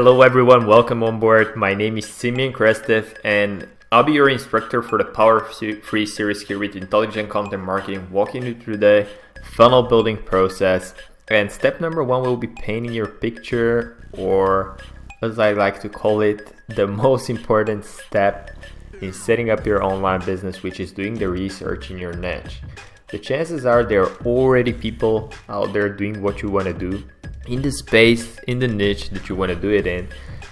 Hello everyone, welcome on board. My name is Simeon and I'll be your instructor for the Power Free series here with Intelligent Content Marketing, walking you through the funnel building process. And step number one will be painting your picture, or as I like to call it, the most important step in setting up your online business, which is doing the research in your niche. The chances are there are already people out there doing what you want to do in the space, in the niche that you want to do it in.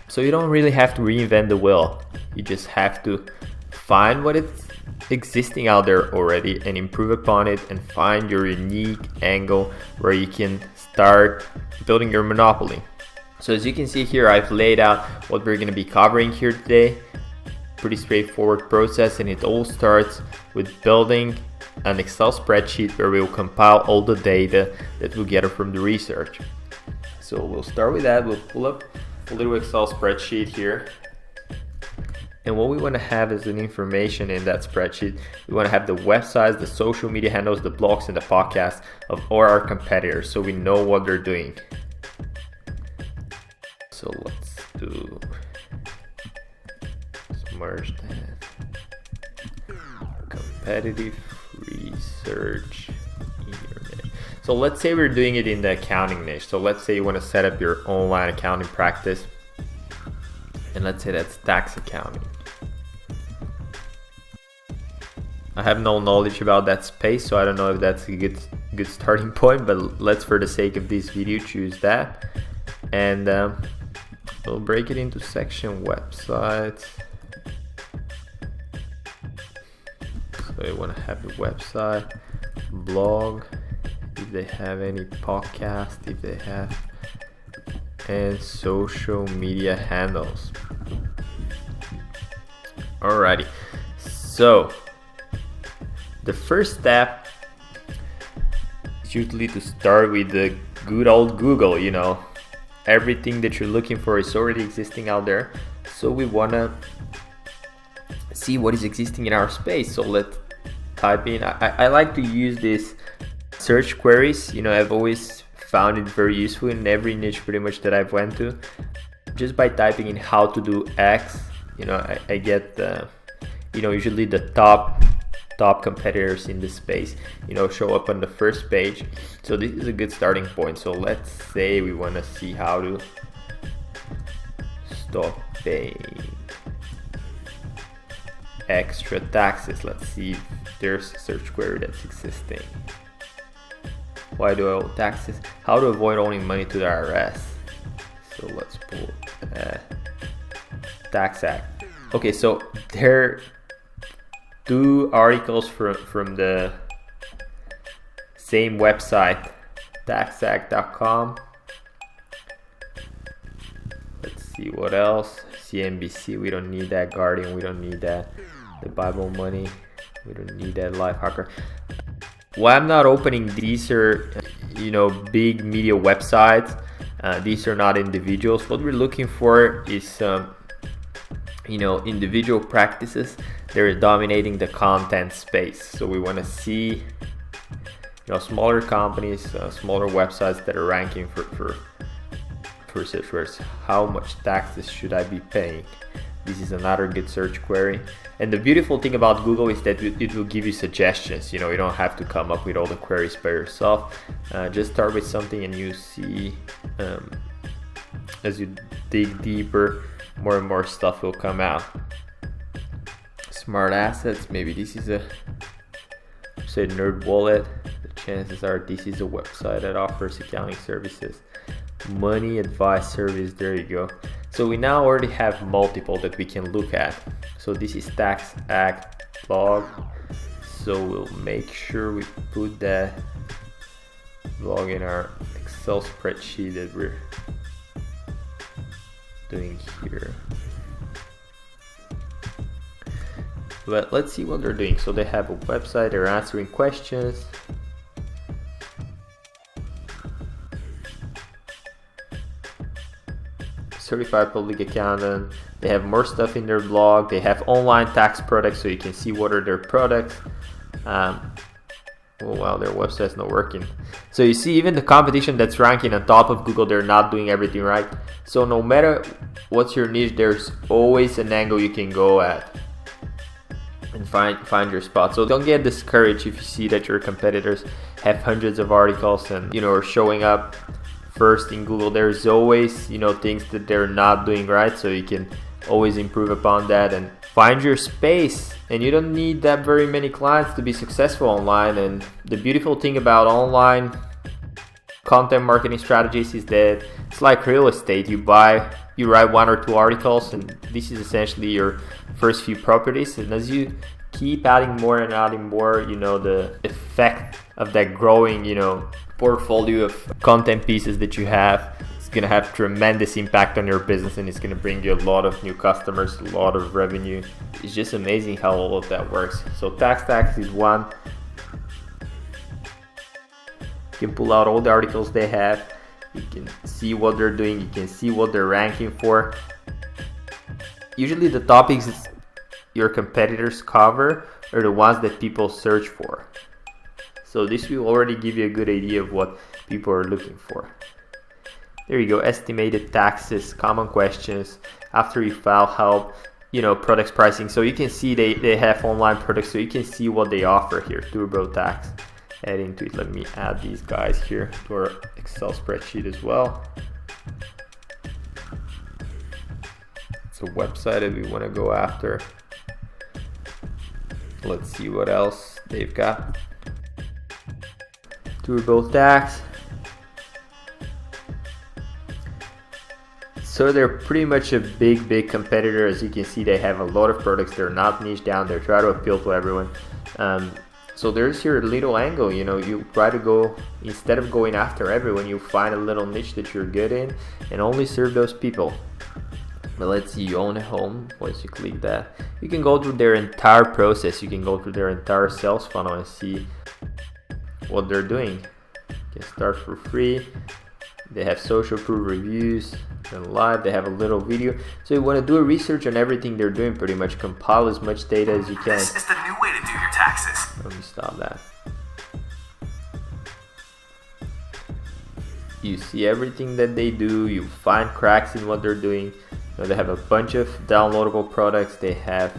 So you don't really have to reinvent the wheel. You just have to find what is existing out there already and improve upon it and find your unique angle where you can start building your monopoly. So as you can see here, I've laid out what we're going to be covering here today. Pretty straightforward process, and it all starts with building an Excel spreadsheet where we'll compile all the data that we gather from the research. So we'll start with that. We'll pull up a little Excel spreadsheet here. And what we want to have is an information in that spreadsheet. We want to have the websites, the social media handles, the blogs, and the podcasts of all our competitors, so we know what they're doing. So let's merge that. Competitive research in your niche. So let's say we're doing it in the accounting niche. So let's say you want to set up your online accounting practice, and let's say that's tax accounting. I have no knowledge about that space, so I don't know if that's a good starting point, but let's, for the sake of this video, choose that. And we'll break it into section websites. So you want to have the website, blog, if they have any podcast, if they have, and social media handles. Alrighty, so the first step is usually to start with the good old Google. You know, everything that you're looking for is already existing out there, so we want to see what is existing in our space. So let's type in, I like to use these search queries. You know, I've always found it very useful in every niche pretty much that I've went to. Just by typing in how to do X, you know, I get usually the top competitors in this space, you know, show up on the first page. So this is a good starting point. So let's say we want to see how to stop paying extra taxes. Let's see if there's a search query that's existing. Why do I owe taxes? How to avoid owing money to the IRS. So let's pull Tax Act. Okay, so there are two articles from the same website, taxact.com. Let's see what else. CNBC, we don't need that. Guardian, we don't need that. The Bible Money, we don't need that. Lifehacker. Why I'm not opening, these are, you know, big media websites. These are not individuals. What we're looking for is, you know, individual practices. They're dominating the content space. So we want to see, you know, smaller companies, smaller websites that are ranking for search words. How much taxes should I be paying? This is another good search query. And the beautiful thing about Google is that it will give you suggestions. You know, you don't have to come up with all the queries by yourself. Just start with something and you see, as you dig deeper, more and more stuff will come out. Smart assets, maybe this is a, say, Nerd Wallet. The chances are this is a website that offers accounting services. Money advice service, there you go. So we now already have multiple that we can look at. So this is Tax Act blog. So we'll make sure we put that blog in our Excel spreadsheet that we're doing here. But let's see what they're doing. So they have a website, they're answering questions. Certified public accountant. They have more stuff in their blog. They have online tax products, so you can see what are their products. Oh wow, their website's not working. So you see, even the competition that's ranking on top of Google, they're not doing everything right. So no matter what's your niche, there's always an angle you can go at and find your spot. So don't get discouraged if you see that your competitors have hundreds of articles and are showing up first in Google. There's always things that they're not doing right, so you can always improve upon that and find your space. And you don't need that very many clients to be successful online. And the beautiful thing about online content marketing strategies is that it's like real estate. You write 1 or 2 articles, and this is essentially your first few properties. And as you keep adding more and adding more, the effect of that growing portfolio of content pieces that you have is going to have tremendous impact on your business, and it's going to bring you a lot of new customers, a lot of revenue. It's just amazing how all of that works. So tax is one. You can pull out all the articles they have. You can see what they're doing. You can see what they're ranking for. Usually the topics your competitors cover are the ones that people search for. So this will already give you a good idea of what people are looking for. There you go, estimated taxes, common questions, after you file help, products pricing. So you can see they have online products, so you can see what they offer here. TurboTax, add into it. Let me add these guys here to our Excel spreadsheet as well. It's a website that we want to go after. Let's see what else they've got. TurboTax. So they're pretty much a big competitor. As you can see, they have a lot of products. They're not niche down. They try to appeal to everyone. So there's your little angle. You try to go, instead of going after everyone, you find a little niche that you're good in and only serve those people. But let's see, you own a home. Once you click that, you can go through their entire process. You can go through their entire sales funnel and see what they're doing. You can start for free. They have social proof reviews and live. They have a little video. So you want to do a research on everything they're doing, pretty much compile as much data as you can. This is the new way to do your taxes. Let me stop that. You see everything that they do. You find cracks in what they're doing. They have a bunch of downloadable products. They have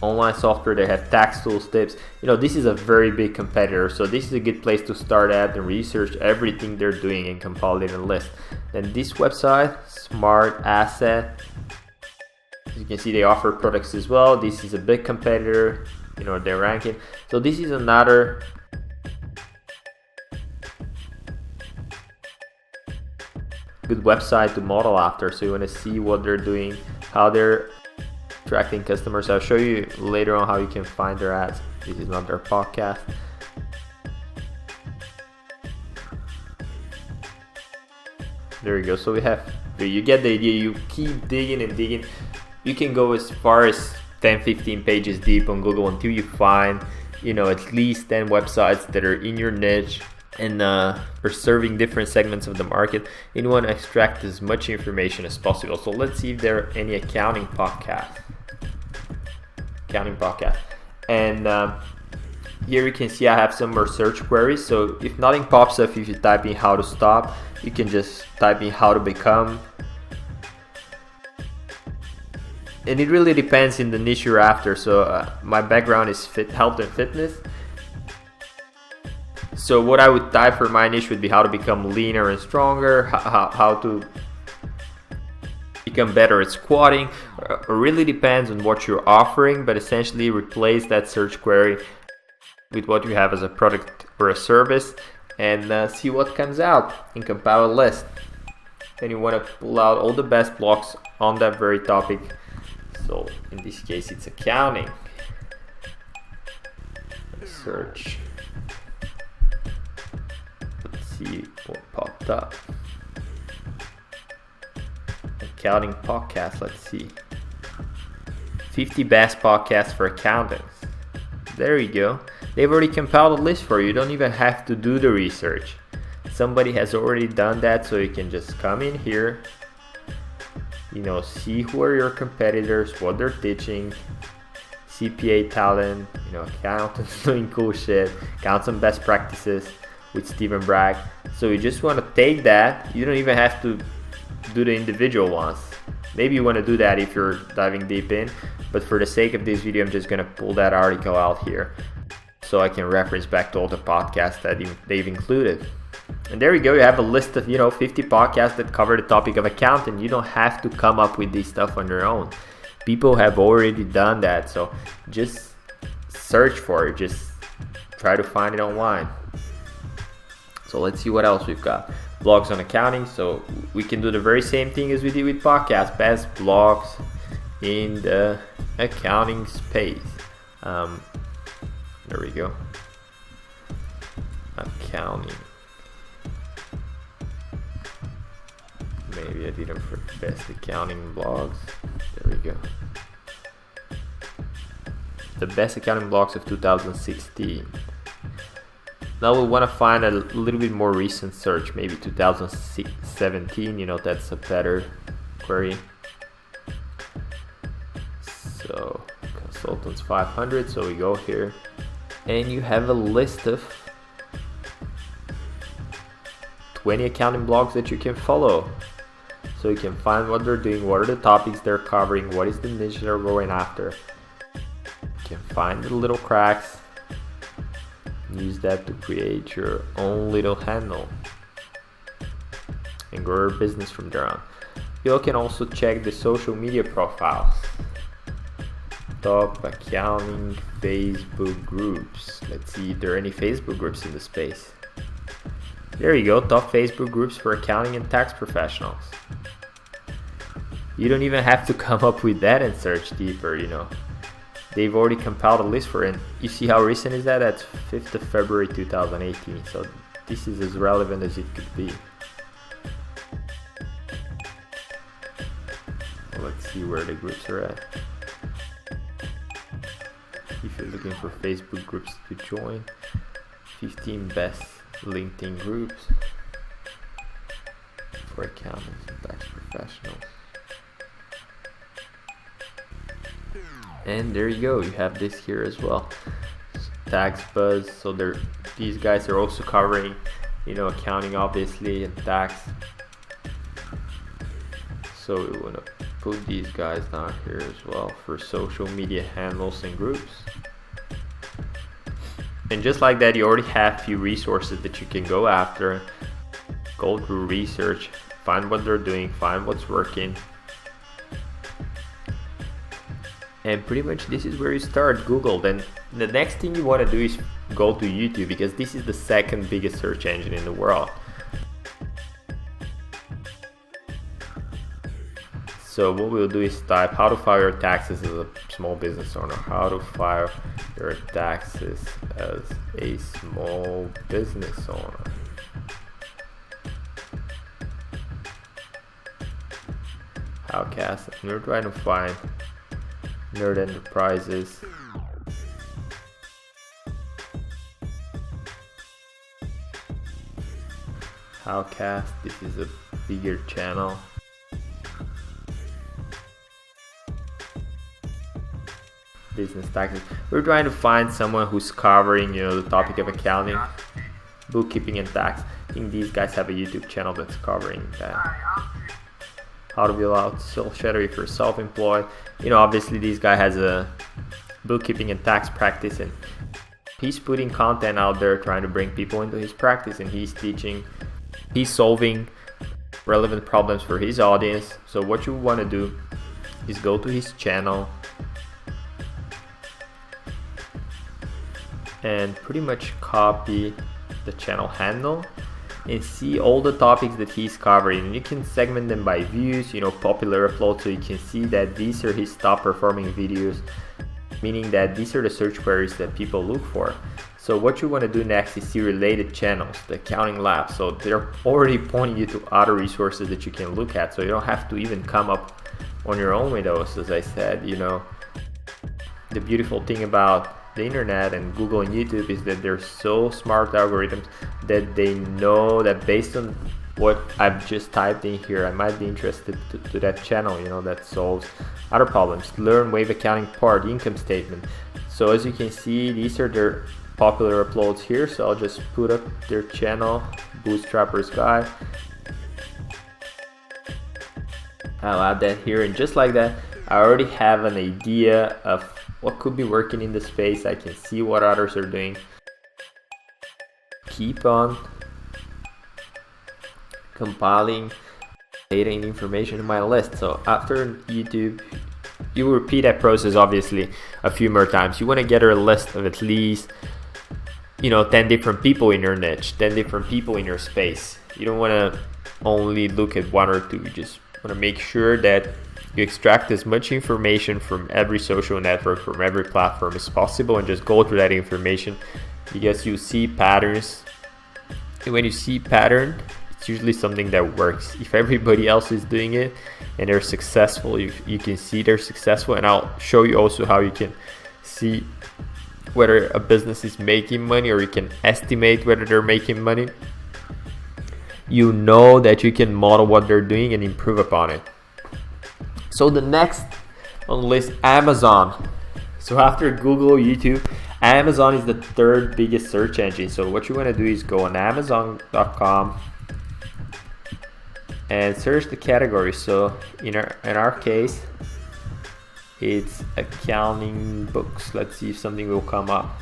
online software. They have tax tools, tips. This is a very big competitor, so this is a good place to start at and research everything they're doing and compile it in a list. Then this website, Smart Asset, as you can see, they offer products as well. This is a big competitor. They're ranking. So this is another good website to model after. So you want to see what they're doing, how they're attracting customers. I'll show you later on how you can find their ads. This is not their podcast. There you go. So you get the idea. You keep digging and digging. You can go as far as 10-15 pages deep on Google until you find at least 10 websites that are in your niche and are serving different segments of the market. And you want to extract as much information as possible. So let's see if there are any accounting podcasts. And here you can see I have some more search queries. So if nothing pops up, if you type in how to stop, you can just type in how to become. And it really depends in the niche you're after. So my background is health and fitness. So what I would type for my niche would be how to become leaner and stronger, how to become better at squatting. It really depends on what you're offering, but essentially replace that search query with what you have as a product or a service and see what comes out and compile a list. Then you want to pull out all the best blogs on that very topic. So in this case, it's accounting. Search. See what popped up. Accounting podcast. Let's see. 50 best podcasts for accountants. There you go. They've already compiled a list for you. You don't even have to do the research. Somebody has already done that, so you can just come in here, see who are your competitors, what they're teaching, CPA talent, accountants doing cool shit, accountant best practices with Stephen Bragg. So you just want to take that. You don't even have to do the individual ones. Maybe you want to do that if you're diving deep in, but for the sake of this video, I'm just going to pull that article out here so I can reference back to all the podcasts that they've included. And there you go, you have a list of 50 podcasts that cover the topic of accounting. You don't have to come up with this stuff on your own. People have already done that, so just search for it, just try to find it online. So let's see what else we've got. Blogs on accounting, so we can do the very same thing as we did with podcasts. Best blogs in the accounting space. There we go. Accounting. Maybe I did them for best accounting blogs. There we go. The best accounting blogs of 2016. Now we want to find a little bit more recent search, maybe 2017, that's a better query. So consultants 500, so we go here and you have a list of 20 accounting blogs that you can follow. So you can find what they're doing, what are the topics they're covering, what is the niche they're going after. You can find the little cracks. Use that to create your own little handle and grow your business from there on. You can also check the social media profiles. Top accounting Facebook groups. Let's see if there are any Facebook groups in the space. There you go, top Facebook groups for accounting and tax professionals. You don't even have to come up with that and search deeper, They've already compiled a list for it. And you see how recent is that? That's 5th of February 2018. So this is as relevant as it could be. Let's see where the groups are at. If you're looking for Facebook groups to join, 15 best LinkedIn groups for accountants and tax professionals. And there you go, you have this here as well. Tax Buzz, so these guys are also covering, accounting obviously and tax. So we want to put these guys down here as well for social media handles and groups. And just like that, you already have a few resources that you can go after, go through research, find what they're doing, find what's working. And pretty much this is where you start. Google. Then the next thing you want to do is go to YouTube, because this is the second biggest search engine in the world. So what we'll do is type how to file your taxes as a small business owner. How to file your taxes as a small business owner. Howcast. And we're trying to find Nerd Enterprises. Howcast, this is a bigger channel. Business taxes. We're trying to find someone who's covering, the topic of accounting, bookkeeping, and tax. I think these guys have a YouTube channel that's covering that. How to be allowed to sell shadow if you're self-employed. Obviously this guy has a bookkeeping and tax practice, and he's putting content out there trying to bring people into his practice, and he's solving relevant problems for his audience. So what you want to do is go to his channel and pretty much copy the channel handle and see all the topics that he's covering. And you can segment them by views, popular uploads, so you can see that these are his top performing videos, meaning that these are the search queries that people look for. So what you want to do next is see related channels, the accounting lab. So they're already pointing you to other resources that you can look at, so you don't have to even come up on your own with those. As I said, the beautiful thing about the internet and Google and YouTube is that they're so smart algorithms that they know that based on what I've just typed in here. I might be interested to that channel, you know, that solves other problems. Learn wave accounting part, income statement. So as you can see, these are their popular uploads here. So I'll just put up their channel, Bootstrapper's Guide. I'll add that here, and just like that, I already have an idea of what could be working in the space. I can see what others are doing. Keep on compiling data and information in my list. So after YouTube, you will repeat that process obviously a few more times. You want to get a list of at least, you know, 10 different people in your niche, 10 different people in your space. You don't want to only look at one or two. You just want to make sure that you extract as much information from every social network, from every platform as possible, and just go through that information, because you see patterns. And when you see pattern, it's usually something that works. If everybody else is doing it and they're successful, you can see they're successful. And I'll show you also how you can see whether a business is making money, or you can estimate whether they're making money. You know that you can model what they're doing and improve upon it. So the next on the list, Amazon. So after Google, YouTube, Amazon is the third biggest search engine. So what you want to do is go on Amazon.com and search the category. So in our case, it's accounting books. Let's see if something will come up.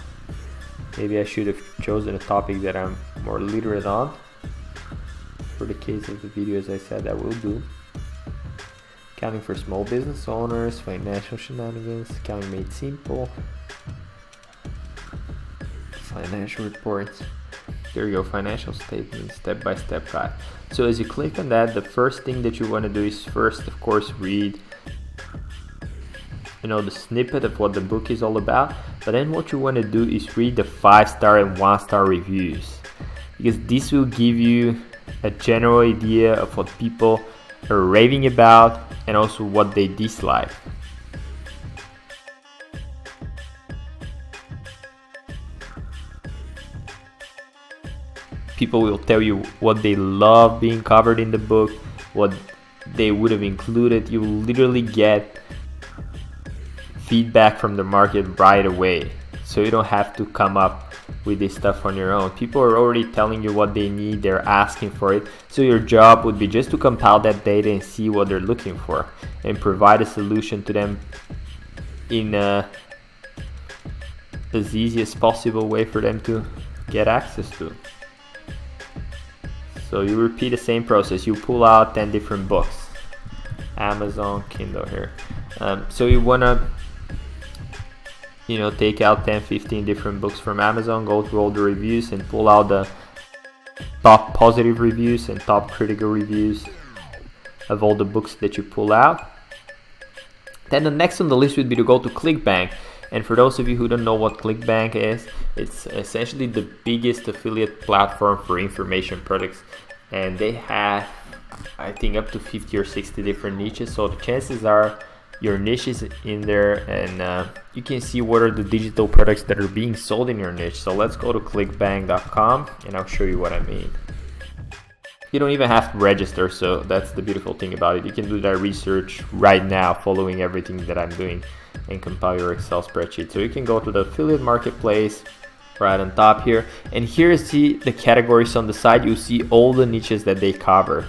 Maybe I should have chosen a topic that I'm more literate on. For the case of the video, as I said, I will do. Accounting for small business owners, financial shenanigans, accounting made simple, financial reports. There you go, financial statements, step-by-step guide. So as you click on that, the first thing that you want to do is first, of course, read, you know, the snippet of what the book is all about. But then what you want to do is read the 5-star and 1-star reviews, because this will give you a general idea of what people are raving about and also what they dislike. People will tell you what they love being covered in the book, what they would have included. You will literally get feedback from the market right away, so you don't have to come up with this stuff on your own. People are already telling you what they need, they're asking for it. So your job would be just to compile that data and see what they're looking for and provide a solution to them in as easy as possible way for them to get access to. So you repeat the same process. You pull out 10 different books. Amazon Kindle here. So you wanna, you know, take out 10-15 different books from Amazon, go through all the reviews and pull out the top positive reviews and top critical reviews of all the books that you pull out. Then the next on the list would be to go to ClickBank. And for those of you who don't know what ClickBank is, it's essentially the biggest affiliate platform for information products, and they have, I think, up to 50 or 60 different niches. So the chances are your niche is in there, and you can see what are the digital products that are being sold in your niche. So let's go to clickbank.com and I'll show you what I mean. You don't even have to register, so that's the beautiful thing about it. You can do that research right now following everything that I'm doing and compile your Excel spreadsheet. So you can go to the affiliate marketplace right on top here, and here you see the categories on the side. You see all the niches that they cover.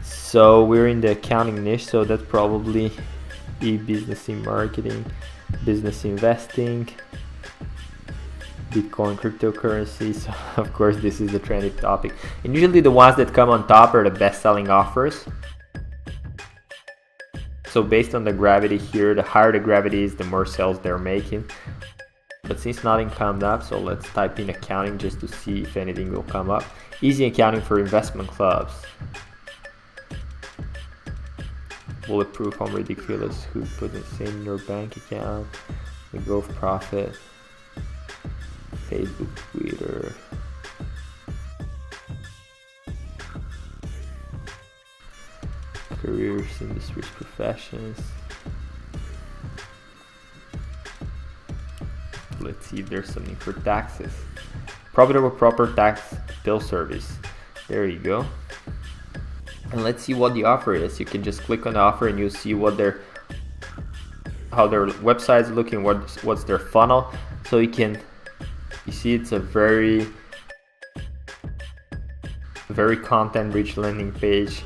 So we're in the accounting niche, so that's probably e-business in marketing, business investing, Bitcoin, cryptocurrencies. Of course, this is the trendy topic, and usually the ones that come on top are the best-selling offers. So based on the gravity here, the higher the gravity is, the more sales they're making. But since nothing comes up, so let's type in accounting just to see if anything will come up. Easy accounting for investment clubs. Bulletproof home ridiculous, who put this in your bank account, the growth profit, Facebook, Twitter, careers, industries, professions. Let's see if there's something for taxes. Profitable proper tax bill service. There you go. And let's see what the offer is. You can just click on the offer and you'll see what how their website is looking, what's their funnel. So you see it's a very content rich landing page.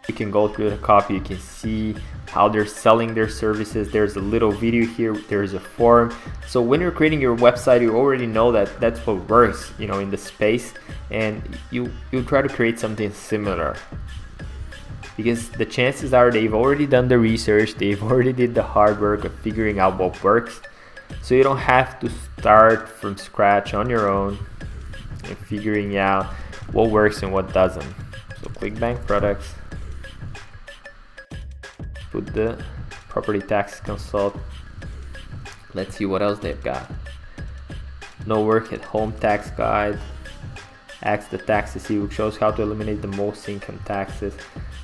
You can go through the copy, you can see how they're selling their services. There's a little video here, there's a form. So when you're creating your website, you already know that that's what works, in the space, and you try to create something similar, because the chances are they've already done the research, they've already did the hard work of figuring out what works. So you don't have to start from scratch on your own and figuring out what works and what doesn't. So ClickBank products, put the property tax consult. Let's see what else they've got. No work at home tax guide. Ask the tax to see, which shows how to eliminate the most income taxes.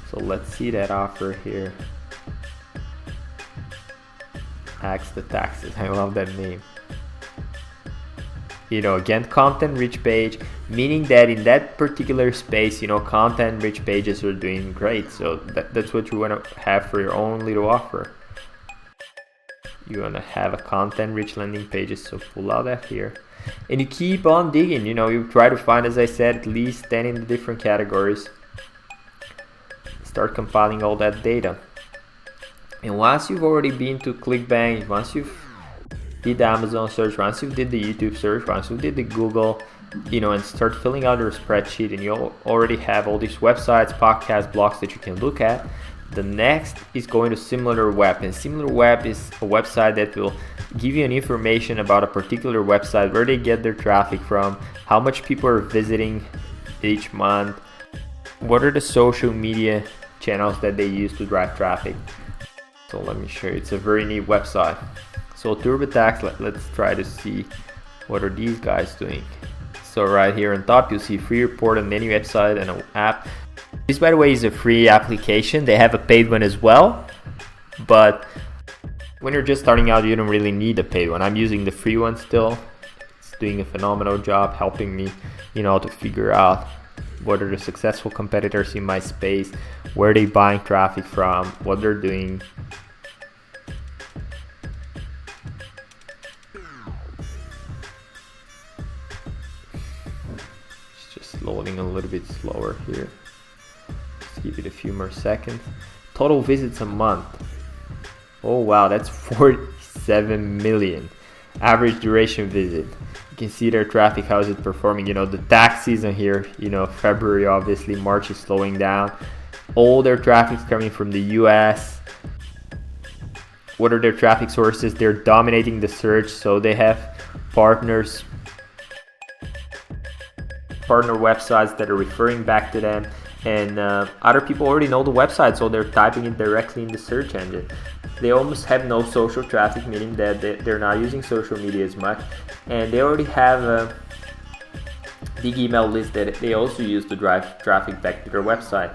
So let's see that offer here. Ask the taxes. I love that name. Again, content rich page, meaning that in that particular space, content rich pages are doing great. So that's what you want to have for your own little offer. You want to have a content rich landing pages. So pull out that here, and you keep on digging. You try to find, as I said, at least 10 in the different categories. Start compiling all that data. And once you've already been to ClickBank, once you've did the Amazon search, once you did the YouTube search, once you did the Google, and start filling out your spreadsheet, and you already have all these websites, podcasts, blogs that you can look at. The next is going to SimilarWeb, and SimilarWeb is a website that will give you an information about a particular website, where they get their traffic from, how much people are visiting each month, what are the social media channels that they use to drive traffic. So let me show you. It's a very neat website. So TurboTax, let's try to see what are these guys doing. So right here on top, you'll see free report on any website and an app. This, by the way, is a free application. They have a paid one as well, but when you're just starting out, you don't really need a paid one. I'm using the free one still. It's doing a phenomenal job helping me, to figure out what are the successful competitors in my space, where they buying traffic from, what they're doing. Loading a little bit slower here. Just give it a few more seconds. Total visits a month. Oh wow, that's 47 million. Average duration visit. You can see their traffic, how is it performing. The tax season here, February, obviously, March is slowing down. All their traffic's coming from the US. What are their traffic sources? They're dominating the search, so they have partner websites that are referring back to them, and other people already know the website, so they're typing it directly in the search engine. They almost have no social traffic, meaning that they're not using social media as much, and they already have a big email list that they also use to drive traffic back to their website.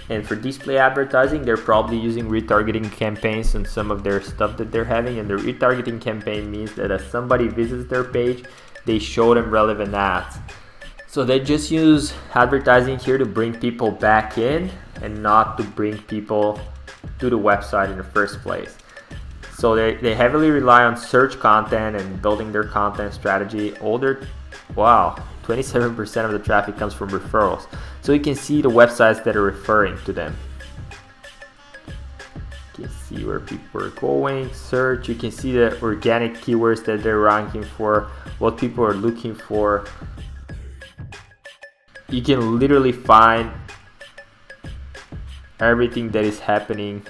And for display advertising, they're probably using retargeting campaigns on some of their stuff that they're having, and the retargeting campaign means that as somebody visits their page, they show them relevant ads. So they just use advertising here to bring people back in and not to bring people to the website in the first place. So they heavily rely on search content and building their content strategy. 27% of the traffic comes from referrals. So you can see the websites that are referring to them. You can see where people are going, search. You can see the organic keywords that they're ranking for, what people are looking for. You can literally find everything that is happening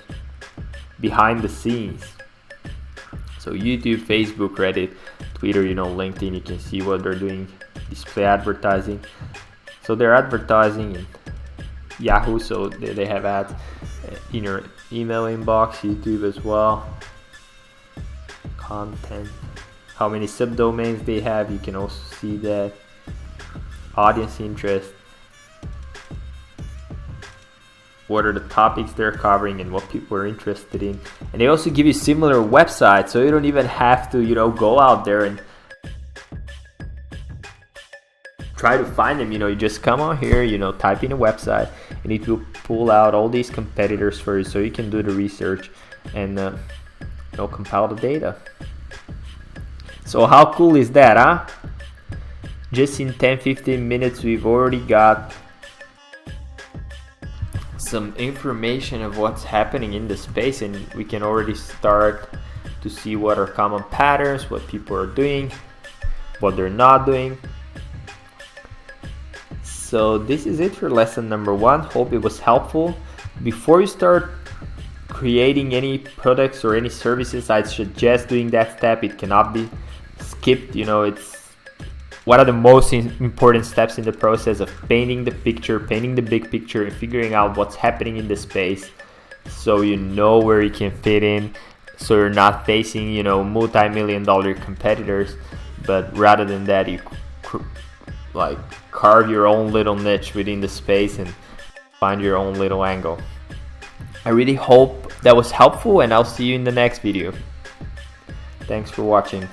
behind the scenes. So YouTube, Facebook, Reddit, Twitter, LinkedIn, you can see what they're doing. Display advertising. So they're advertising in Yahoo, so they have ads in your email inbox, YouTube as well. Content. How many subdomains they have, you can also see that. Audience interest, what are the topics they're covering and what people are interested in. And they also give you similar websites, so you don't even have to go out there and try to find them, you just come on here, type in a website, and it will pull out all these competitors for you, so you can do the research and compile the data. So how cool is that, huh? Just in 10-15 minutes we've already got some information of what's happening in the space, and we can already start to see what are common patterns, what people are doing, what they're not doing. So this is it for lesson number 1. Hope it was helpful. Before you start creating any products or any services, I suggest doing that step. It cannot be skipped. It's one of the most important steps in the process of painting the big picture, and figuring out what's happening in the space, so you know where you can fit in, so you're not facing multi-million-dollar competitors, but rather than that, you carve your own little niche within the space and find your own little angle. I really hope that was helpful, and I'll see you in the next video. Thanks for watching.